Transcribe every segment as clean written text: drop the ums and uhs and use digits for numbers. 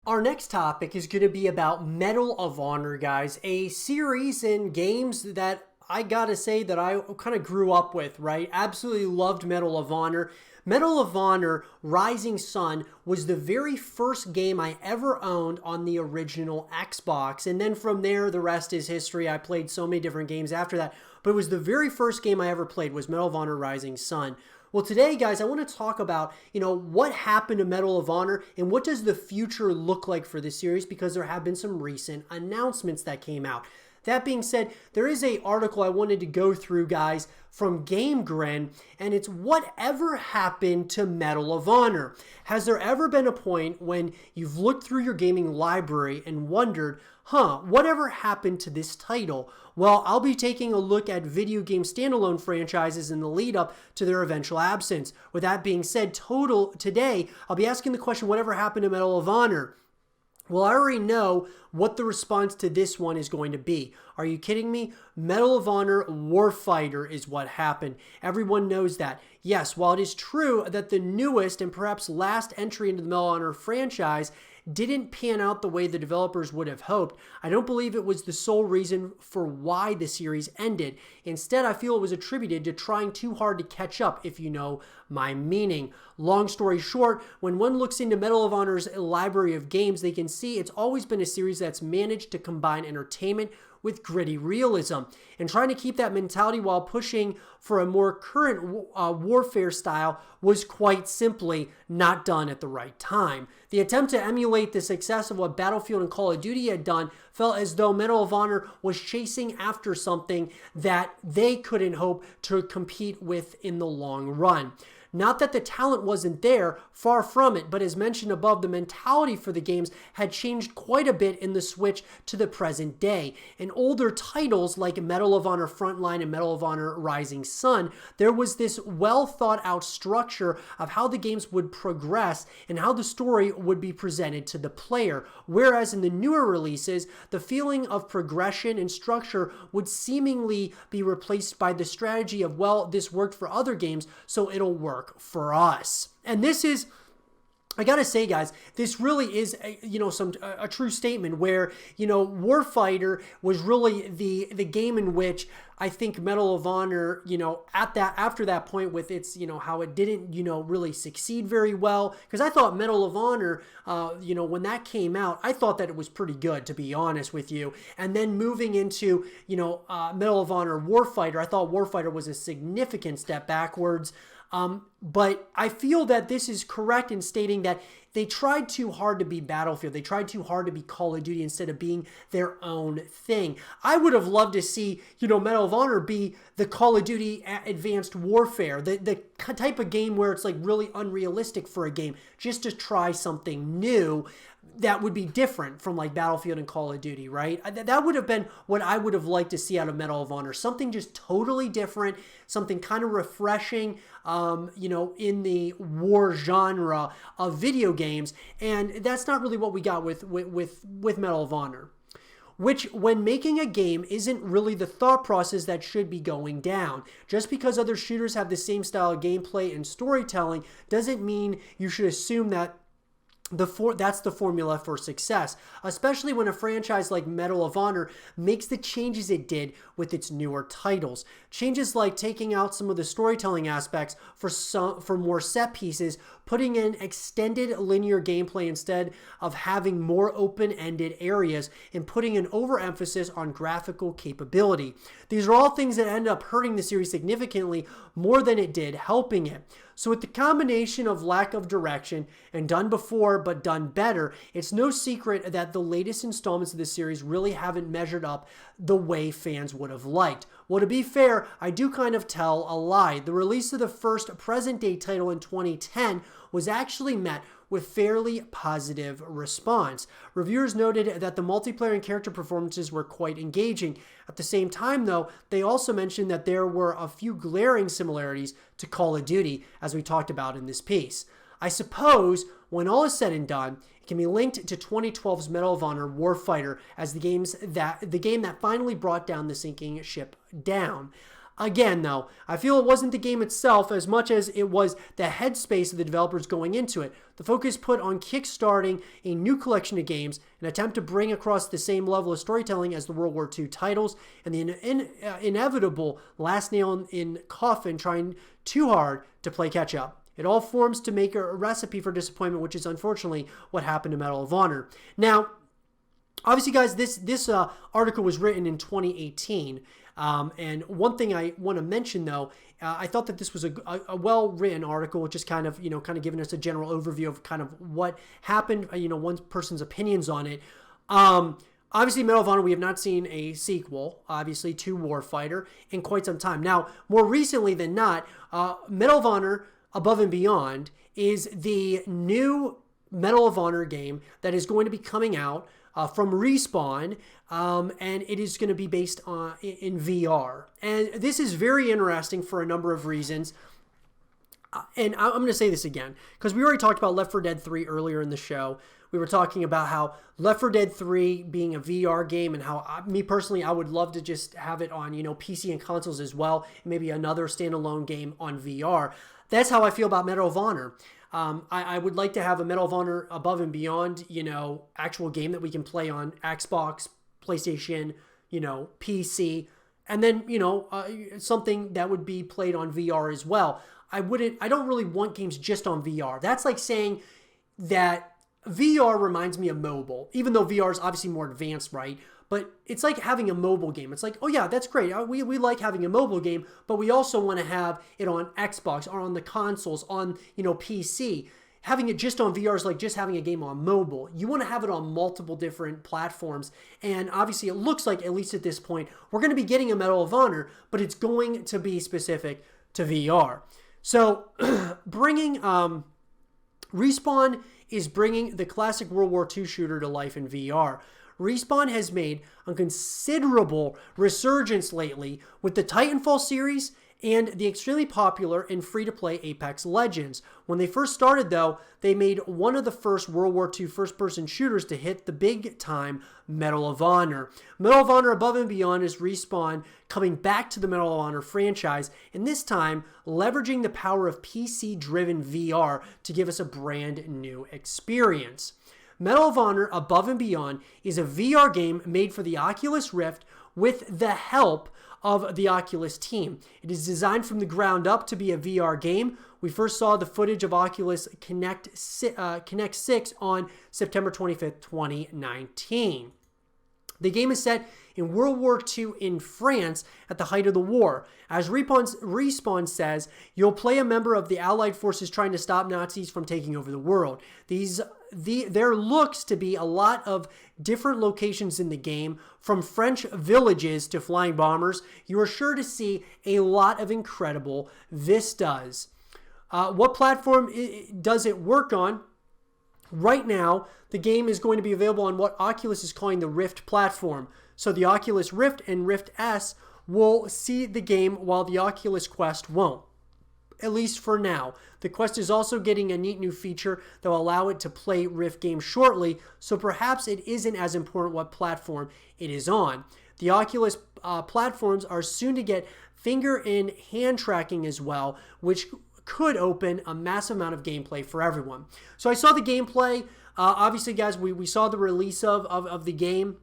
Our next topic is going to be about Medal of Honor, guys, a series in games that I gotta say that I kind of grew up with, right? Absolutely loved Medal of Honor. Medal of Honor Rising Sun was the very first game I ever owned on the original Xbox. And then from there, the rest is history. I played so many different games after that. But it was the very first game I ever played was Medal of Honor Rising Sun. Well, today, guys, I want to talk about, what happened to Medal of Honor and what does the future look like for this series, because there have been some recent announcements that came out. That being said, there is an article I wanted to go through, guys, from GameGren, and it's whatever happened to Medal of Honor. Has there ever been a point when you've looked through your gaming library and wondered, whatever happened to this title? Well, I'll be taking a look at video game standalone franchises in the lead up to their eventual absence. With that being said, today, I'll be asking the question, whatever happened to Medal of Honor? Well, I already know what the response to this one is going to be. Are you kidding me? Medal of Honor Warfighter is what happened. Everyone knows that. Yes, while it is true that the newest and perhaps last entry into the Medal of Honor franchise didn't pan out the way the developers would have hoped, I don't believe it was the sole reason for why the series ended. Instead, I feel it was attributed to trying too hard to catch up, if you know my meaning. Long story short, when one looks into Medal of Honor's library of games, they can see it's always been a series that's managed to combine entertainment with gritty realism, and trying to keep that mentality while pushing for a more current warfare style was quite simply not done at the right time. The attempt to emulate the success of what Battlefield and Call of Duty had done felt as though Medal of Honor was chasing after something that they couldn't hope to compete with in the long run. Not that the talent wasn't there, far from it, but as mentioned above, the mentality for the games had changed quite a bit in the switch to the present day. In older titles like Medal of Honor Frontline and Medal of Honor Rising Sun, there was this well thought out structure of how the games would progress and how the story would be presented to the player. Whereas in the newer releases, the feeling of progression and structure would seemingly be replaced by the strategy of, well, this worked for other games, so it'll work for us. And this is, I gotta say, guys, this really is a true statement where, Warfighter was really the game in which I think Medal of Honor, after that point with its, how it didn't, really succeed very well. Because I thought Medal of Honor, when that came out, I thought that it was pretty good, to be honest with you. And then moving into, Medal of Honor Warfighter, I thought Warfighter was a significant step backwards. But I feel that this is correct in stating that they tried too hard to be Battlefield. They tried too hard to be Call of Duty instead of being their own thing. I would have loved to see, Medal of Honor be the Call of Duty Advanced Warfare, the type of game where it's like really unrealistic for a game, just to try something new that would be different from like Battlefield and Call of Duty, right? That would have been what I would have liked to see out of Medal of Honor. Something just totally different, something kind of refreshing, in the war genre of video games. And that's not really what we got with Medal of Honor. Which, when making a game, isn't really the thought process that should be going down. Just because other shooters have the same style of gameplay and storytelling doesn't mean you should assume that that's the formula for success, especially when a franchise like Medal of Honor makes the changes it did with its newer titles. Changes like taking out some of the storytelling aspects for more set pieces, putting in extended linear gameplay instead of having more open-ended areas, and putting an overemphasis on graphical capability. These are all things that end up hurting the series significantly more than it did helping it. So with the combination of lack of direction and done before but done better, it's no secret that the latest installments of the series really haven't measured up the way fans would have liked. Well, to be fair, I do kind of tell a lie. The release of the first present-day title in 2010 was actually met with fairly positive response. Reviewers noted that the multiplayer and character performances were quite engaging. At the same time, though, they also mentioned that there were a few glaring similarities to Call of Duty, as we talked about in this piece. I suppose, when all is said and done, it can be linked to 2012's Medal of Honor Warfighter as the game that finally brought down the sinking ship down. Again, though, I feel it wasn't the game itself as much as it was the headspace of the developers going into it. The focus put on kickstarting a new collection of games, an attempt to bring across the same level of storytelling as the World War II titles, and the inevitable last nail in coffin trying too hard to play catch up. It all forms to make a recipe for disappointment, which is unfortunately what happened to Medal of Honor. Now, obviously, guys, this article was written in 2018. And one thing I want to mention, though, I thought that this was a well-written article, just kind of giving us a general overview of kind of what happened, one person's opinions on it. Obviously, Medal of Honor, we have not seen a sequel, obviously, to Warfighter in quite some time. Now, more recently than not, Medal of Honor Above and Beyond is the new Medal of Honor game that is going to be coming out from Respawn, and it is going to be based in VR. And this is very interesting for a number of reasons. And I'm going to say this again, because we already talked about Left 4 Dead 3 earlier in the show. We were talking about how Left 4 Dead 3 being a VR game, and how me personally, I would love to just have it on PC and consoles as well, and maybe another standalone game on VR. That's how I feel about Medal of Honor. I would like to have a Medal of Honor Above and Beyond, actual game that we can play on Xbox, PlayStation, PC, and then, something that would be played on VR as well. I don't really want games just on VR. That's like saying that VR reminds me of mobile, even though VR is obviously more advanced, right? But it's like having a mobile game. It's like, oh yeah, that's great. We like having a mobile game, but we also want to have it on Xbox or on the consoles, on, PC. Having it just on VR is like just having a game on mobile. You want to have it on multiple different platforms. And obviously it looks like, at least at this point, we're going to be getting a Medal of Honor, but it's going to be specific to VR. So bringing Respawn is bringing the classic World War II shooter to life in VR. Respawn has made a considerable resurgence lately with the Titanfall series and the extremely popular and free-to-play Apex Legends. When they first started, though, they made one of the first World War II first-person shooters to hit the big-time Medal of Honor. Medal of Honor Above and Beyond is Respawn coming back to the Medal of Honor franchise, and this time leveraging the power of PC-driven VR to give us a brand new experience. Medal of Honor Above and Beyond is a VR game made for the Oculus Rift with the help of the Oculus team. It is designed from the ground up to be a VR game. We first saw the footage of Oculus Connect 6 on September 25th, 2019. The game is set in World War II in France at the height of the war. As Respawn says, you'll play a member of the Allied forces trying to stop Nazis from taking over the world. There looks to be a lot of different locations in the game, from French villages to flying bombers. You are sure to see a lot of incredible vistas. What platform does it work on? Right now, the game is going to be available on what Oculus is calling the Rift platform. So the Oculus Rift and Rift S will see the game while the Oculus Quest won't, at least for now. The Quest is also getting a neat new feature that will allow it to play Rift games shortly, so perhaps it isn't as important what platform it is on. The Oculus platforms are soon to get finger and hand tracking as well, which could open a massive amount of gameplay for everyone. So I saw the gameplay. Obviously, guys, we saw the release of the game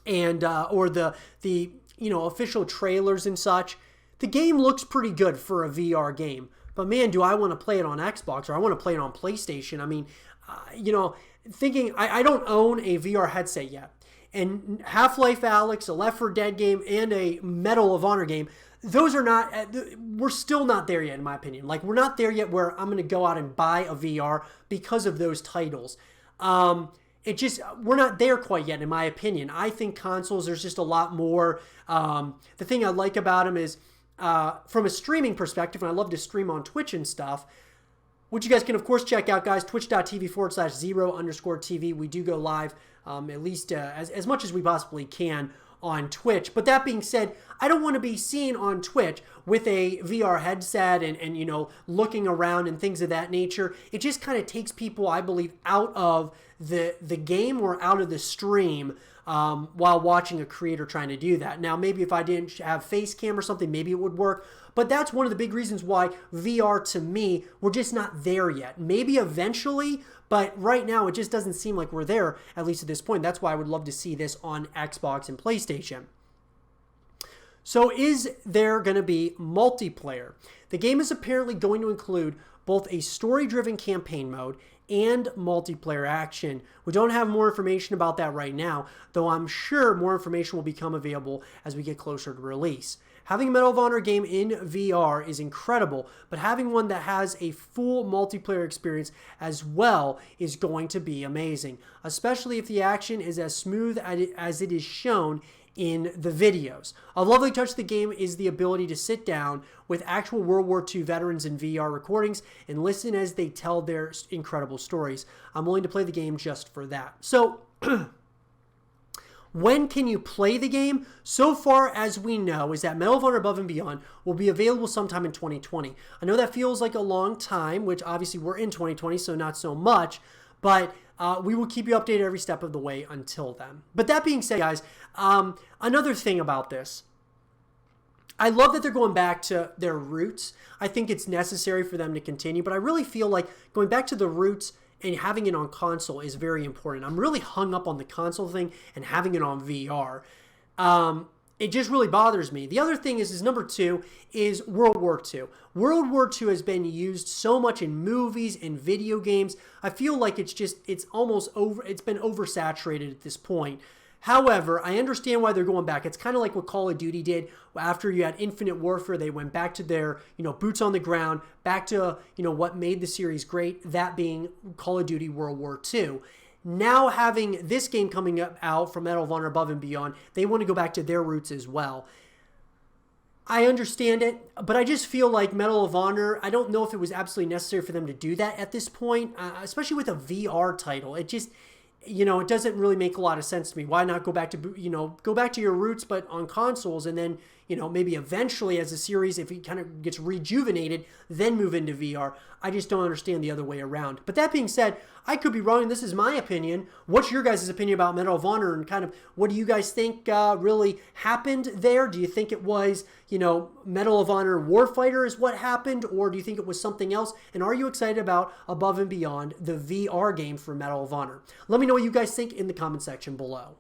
and or the official trailers and such. The game looks pretty good for a VR game. But man, do I want to play it on Xbox, or I want to play it on PlayStation. I mean, thinking I don't own a VR headset yet. And Half-Life Alyx, a Left 4 Dead game, and a Medal of Honor game, those are not, we're still not there yet, in my opinion. Like, we're not there yet where I'm going to go out and buy a VR because of those titles. We're not there quite yet, in my opinion. I think consoles, there's just a lot more. The thing I like about them is, from a streaming perspective, and I love to stream on Twitch and stuff, which you guys can, of course, check out, guys, twitch.tv/0_TV. We do go live at least as much as we possibly can on Twitch. But that being said, I don't want to be seen on Twitch with a VR headset and you know, looking around and things of that nature. It just kind of takes people, I believe, out of the game or out of the stream while watching a creator trying to do that. Now, maybe if I didn't have face cam or something, maybe it would work. But that's one of the big reasons why VR, to me, we're just not there yet. Maybe eventually, but right now it just doesn't seem like we're there, at least at this point. That's why I would love to see this on Xbox and PlayStation. So is there going to be multiplayer? The game is apparently going to include both a story-driven campaign mode and multiplayer action. We don't have more information about that right now, though I'm sure more information will become available as we get closer to release. Having a Medal of Honor game in VR is incredible, but having one that has a full multiplayer experience as well is going to be amazing, especially if the action is as smooth as it is shown in the videos. A lovely touch of the game is the ability to sit down with actual World War II veterans in VR recordings and listen as they tell their incredible stories. I'm willing to play the game just for that. So, when can you play the game? So far as we know is that Medal of Honor Above and Beyond will be available sometime in 2020. I know that feels like a long time, which obviously we're in 2020, so not so much, but we will keep you updated every step of the way until then. But that being said, guys, another thing about this, I love that they're going back to their roots. I think it's necessary for them to continue, but I really feel like going back to the roots and having it on console is very important. I'm really hung up on the console thing and having it on VR. It just really bothers me. The other thing is number 2 is World War II. World War II has been used so much in movies and video games. I feel like it's been oversaturated at this point. However, I understand why they're going back. It's kind of like what Call of Duty did after you had Infinite Warfare. They went back to their, boots on the ground, back to, what made the series great, that being Call of Duty World War II. Now having this game coming out from Medal of Honor Above and Beyond, they want to go back to their roots as well. I understand it, but I just feel like Medal of Honor, I don't know if it was absolutely necessary for them to do that at this point, especially with a VR title. It just, it doesn't really make a lot of sense to me. Why not go back to, go back to your roots, but on consoles, and then, maybe eventually as a series, if it kind of gets rejuvenated, then move into VR. I just don't understand the other way around. But that being said, I could be wrong, and this is my opinion. What's your guys' opinion about Medal of Honor, and kind of what do you guys think really happened there? Do you think it was, Medal of Honor Warfighter is what happened, or do you think it was something else? And are you excited about Above and Beyond, the VR game for Medal of Honor? Let me know what you guys think in the comment section below.